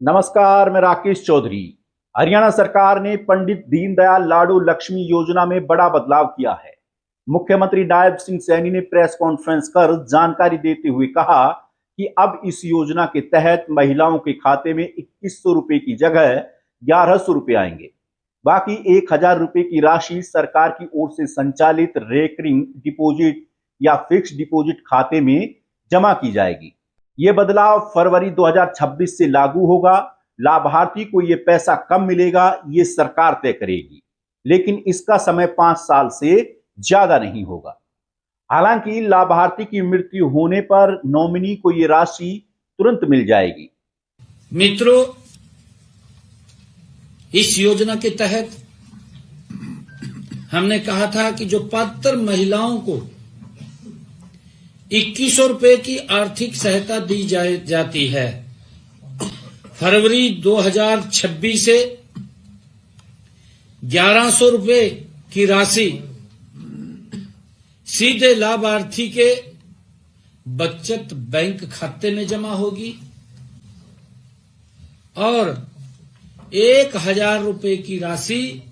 नमस्कार, मैं राकेश चौधरी। हरियाणा सरकार ने पंडित दीनदयाल लाडू लक्ष्मी योजना में बड़ा बदलाव किया है। मुख्यमंत्री नायब सिंह सैनी ने प्रेस कॉन्फ्रेंस कर जानकारी देते हुए कहा कि अब इस योजना के तहत महिलाओं के खाते में 2100 रुपए की जगह 1100 रुपए आएंगे। बाकी 1000 रुपए की राशि सरकार की ओर से संचालित रेकरिंग डिपॉजिट या फिक्स डिपॉजिट खाते में जमा की जाएगी। ये बदलाव फरवरी 2026 से लागू होगा। लाभार्थी को ये पैसा कब मिलेगा, ये सरकार तय करेगी, लेकिन इसका समय 5 साल से ज्यादा नहीं होगा। हालांकि लाभार्थी की मृत्यु होने पर नॉमिनी को ये राशि तुरंत मिल जाएगी। मित्रों, इस योजना के तहत हमने कहा था कि जो पात्र महिलाओं को 2100 रुपए की आर्थिक सहायता दी जाती है, फरवरी 2026 से 1100 रुपए की राशि सीधे लाभार्थी के बचत बैंक खाते में जमा होगी और 1000 रुपए की राशि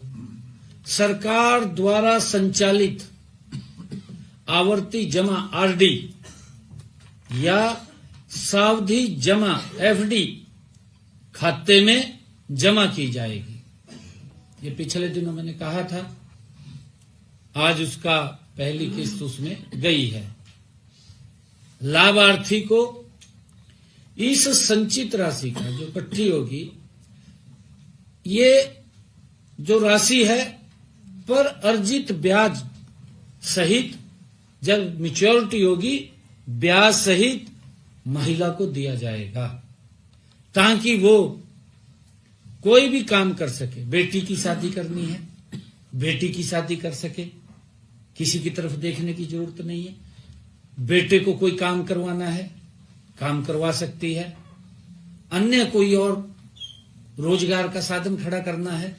सरकार द्वारा संचालित आवर्ती जमा आरडी या सावधि जमा एफडी खाते में जमा की जाएगी। ये पिछले दिनों मैंने कहा था, आज उसका पहली किस्त उसमें गई है। लाभार्थी को इस संचित राशि का जो इकट्ठी होगी, ये जो राशि है पर अर्जित ब्याज सहित जब मैच्योरिटी होगी ब्याज सहित महिला को दिया जाएगा, ताकि वो कोई भी काम कर सके। बेटी की शादी करनी है, बेटी की शादी कर सके, किसी की तरफ देखने की जरूरत नहीं है। बेटे को कोई काम करवाना है, काम करवा सकती है। अन्य कोई और रोजगार का साधन खड़ा करना है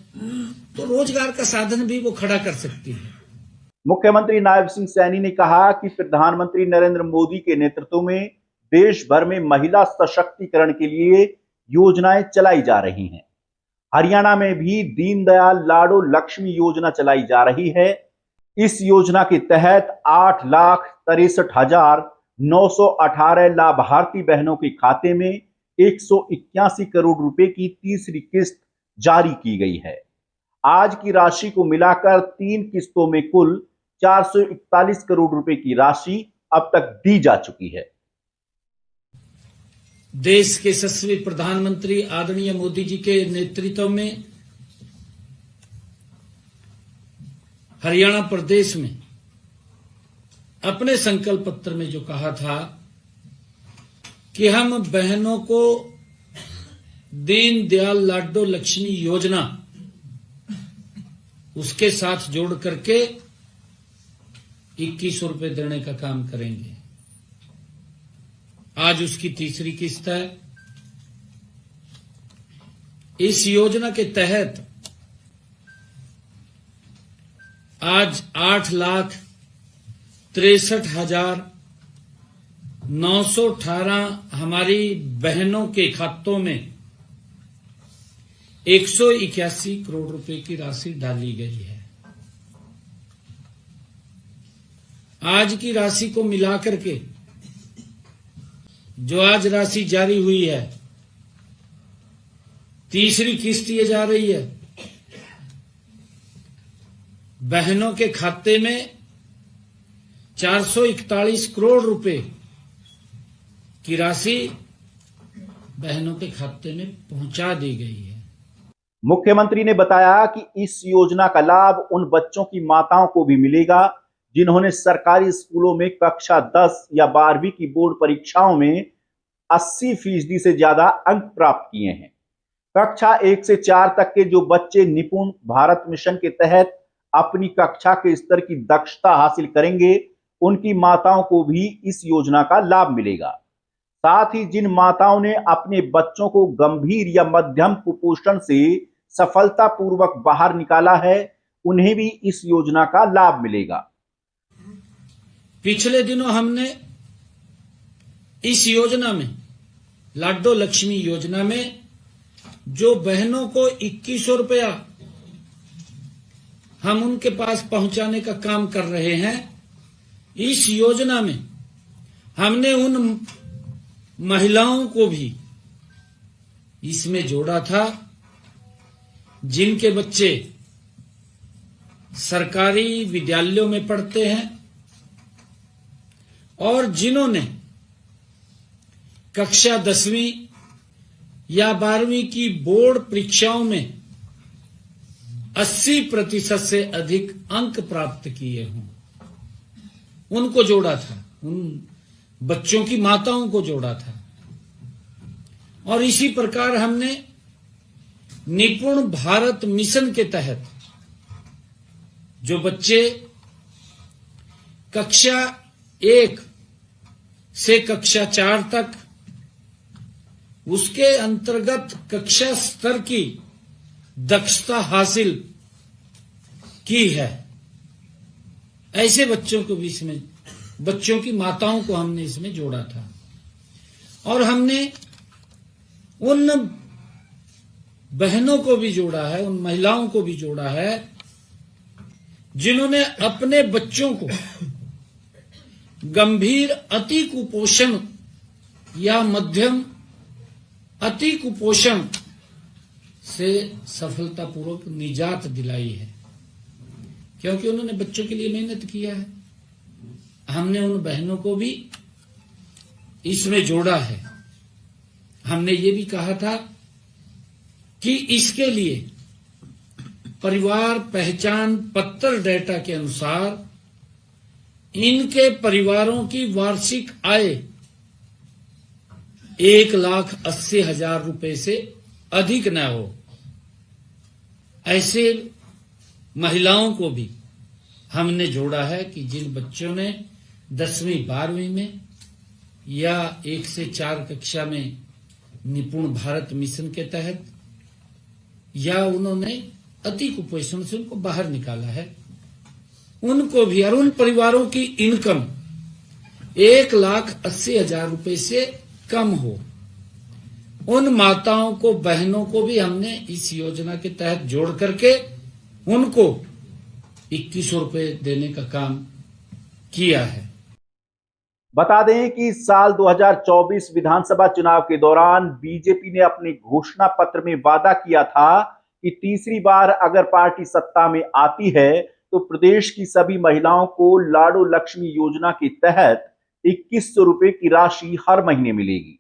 तो रोजगार का साधन भी वो खड़ा कर सकती है। मुख्यमंत्री नायब सिंह सैनी ने कहा कि प्रधानमंत्री नरेंद्र मोदी के नेतृत्व में देश भर में महिला सशक्तिकरण के लिए योजनाएं चलाई जा रही हैं। हरियाणा में भी दीनदयाल लाडू लक्ष्मी योजना चलाई जा रही है। इस योजना के तहत 8,63,918 लाभार्थी बहनों के खाते में 181 करोड़ रुपए की तीसरी किस्त जारी की गई है। आज की राशि को मिलाकर 3 किस्तों में कुल 441 करोड़ रुपए की राशि अब तक दी जा चुकी है। देश के यशस्वी प्रधानमंत्री आदरणीय मोदी जी के नेतृत्व में हरियाणा प्रदेश में अपने संकल्प पत्र में जो कहा था कि हम बहनों को दीनदयाल लाडू लक्ष्मी योजना उसके साथ जोड़ करके 2100 रुपए देने का काम करेंगे। आज उसकी तीसरी किस्त है। इस योजना के तहत आज 8,63,918 हमारी बहनों के खातों में 181 करोड़ रुपए की राशि डाली गई है। आज की राशि को मिलाकर के जो आज राशि जारी हुई है, तीसरी किस्त ये जा रही है। बहनों के खाते में 441 करोड़ रुपए की राशि बहनों के खाते में पहुंचा दी गई है। मुख्यमंत्री ने बताया कि इस योजना का लाभ उन बच्चों की माताओं को भी मिलेगा जिन्होंने सरकारी स्कूलों में कक्षा 10 या 12वीं की बोर्ड परीक्षाओं में 80% से ज्यादा अंक प्राप्त किए हैं। कक्षा 1 से 4 तक के जो बच्चे निपुण भारत मिशन के तहत अपनी कक्षा के स्तर की दक्षता हासिल करेंगे, उनकी माताओं को भी इस योजना का लाभ मिलेगा। साथ ही जिन माताओं ने अपने बच्चों को गंभीर या मध्यम कुपोषण से सफलतापूर्वक बाहर निकाला है, उन्हें भी इस योजना का लाभ मिलेगा। पिछले दिनों हमने इस योजना में, लाडो लक्ष्मी योजना में जो बहनों को 2100 रुपया हम उनके पास पहुंचाने का काम कर रहे हैं। इस योजना में हमने उन महिलाओं को भी इसमें जोड़ा था जिनके बच्चे सरकारी विद्यालयों में पढ़ते हैं और जिन्होंने कक्षा 10वीं या 12वीं की बोर्ड परीक्षाओं में 80% से अधिक अंक प्राप्त किए हों, उनको जोड़ा था, उन बच्चों की माताओं को जोड़ा था। और इसी प्रकार हमने निपुण भारत मिशन के तहत जो बच्चे कक्षा 1 से कक्षा 4 तक उसके अंतर्गत कक्षा स्तर की दक्षता हासिल की है, ऐसे बच्चों को भी इसमें, बच्चों की माताओं को हमने इसमें जोड़ा था। और हमने उन बहनों को भी जोड़ा है, उन महिलाओं को भी जोड़ा है जिन्होंने अपने बच्चों को गंभीर अति कुपोषण या मध्यम अति कुपोषण से सफलतापूर्वक निजात दिलाई है, क्योंकि उन्होंने बच्चों के लिए मेहनत किया है। हमने उन बहनों को भी इसमें जोड़ा है। हमने ये भी कहा था कि इसके लिए परिवार पहचान पत्र डेटा के अनुसार इनके परिवारों की वार्षिक आय 1,80,000 रुपए से अधिक न हो, ऐसे महिलाओं को भी हमने जोड़ा है कि जिन बच्चों ने 10वीं 12वीं में या 1 से 4 कक्षा में निपुण भारत मिशन के तहत या उन्होंने अति कुपोषण से उनको बाहर निकाला है, उनको भी, और उन परिवारों की इनकम 1,80,000 रुपए से कम हो, उन माताओं को, बहनों को भी हमने इस योजना के तहत जोड़ करके उनको 2100 रुपए देने का काम किया है। बता दें कि साल 2024 विधानसभा चुनाव के दौरान बीजेपी ने अपने घोषणा पत्र में वादा किया था कि तीसरी बार अगर पार्टी सत्ता में आती है तो प्रदेश की सभी महिलाओं को लाडो लक्ष्मी योजना के तहत 2100 रुपए की राशि हर महीने मिलेगी।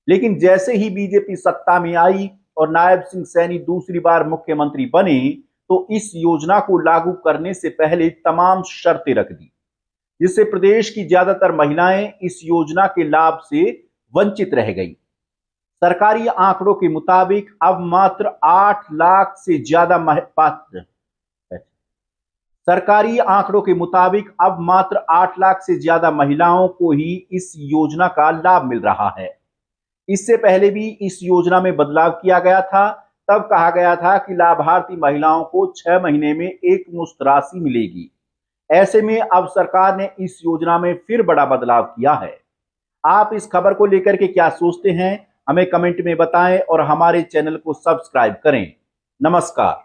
लेकिन जैसे ही बीजेपी सत्ता में आई और नायब सिंह सैनी दूसरी बार मुख्यमंत्री बने तो इस योजना को लागू करने से पहले तमाम शर्तें रख दी, जिससे प्रदेश की ज्यादातर महिलाएं इस योजना के लाभ से वंचित रह गई। सरकारी आंकड़ों के मुताबिक अब मात्र 8 लाख से ज्यादा महिलाओं को ही इस योजना का लाभ मिल रहा है। इससे पहले भी इस योजना में बदलाव किया गया था। तब कहा गया था कि लाभार्थी महिलाओं को 6 महीने में एक मुश्त राशि मिलेगी। ऐसे में अब सरकार ने इस योजना में फिर बड़ा बदलाव किया है। आप इस खबर को लेकर के क्या सोचते हैं, हमें कमेंट में बताएं और हमारे चैनल को सब्सक्राइब करें। नमस्कार।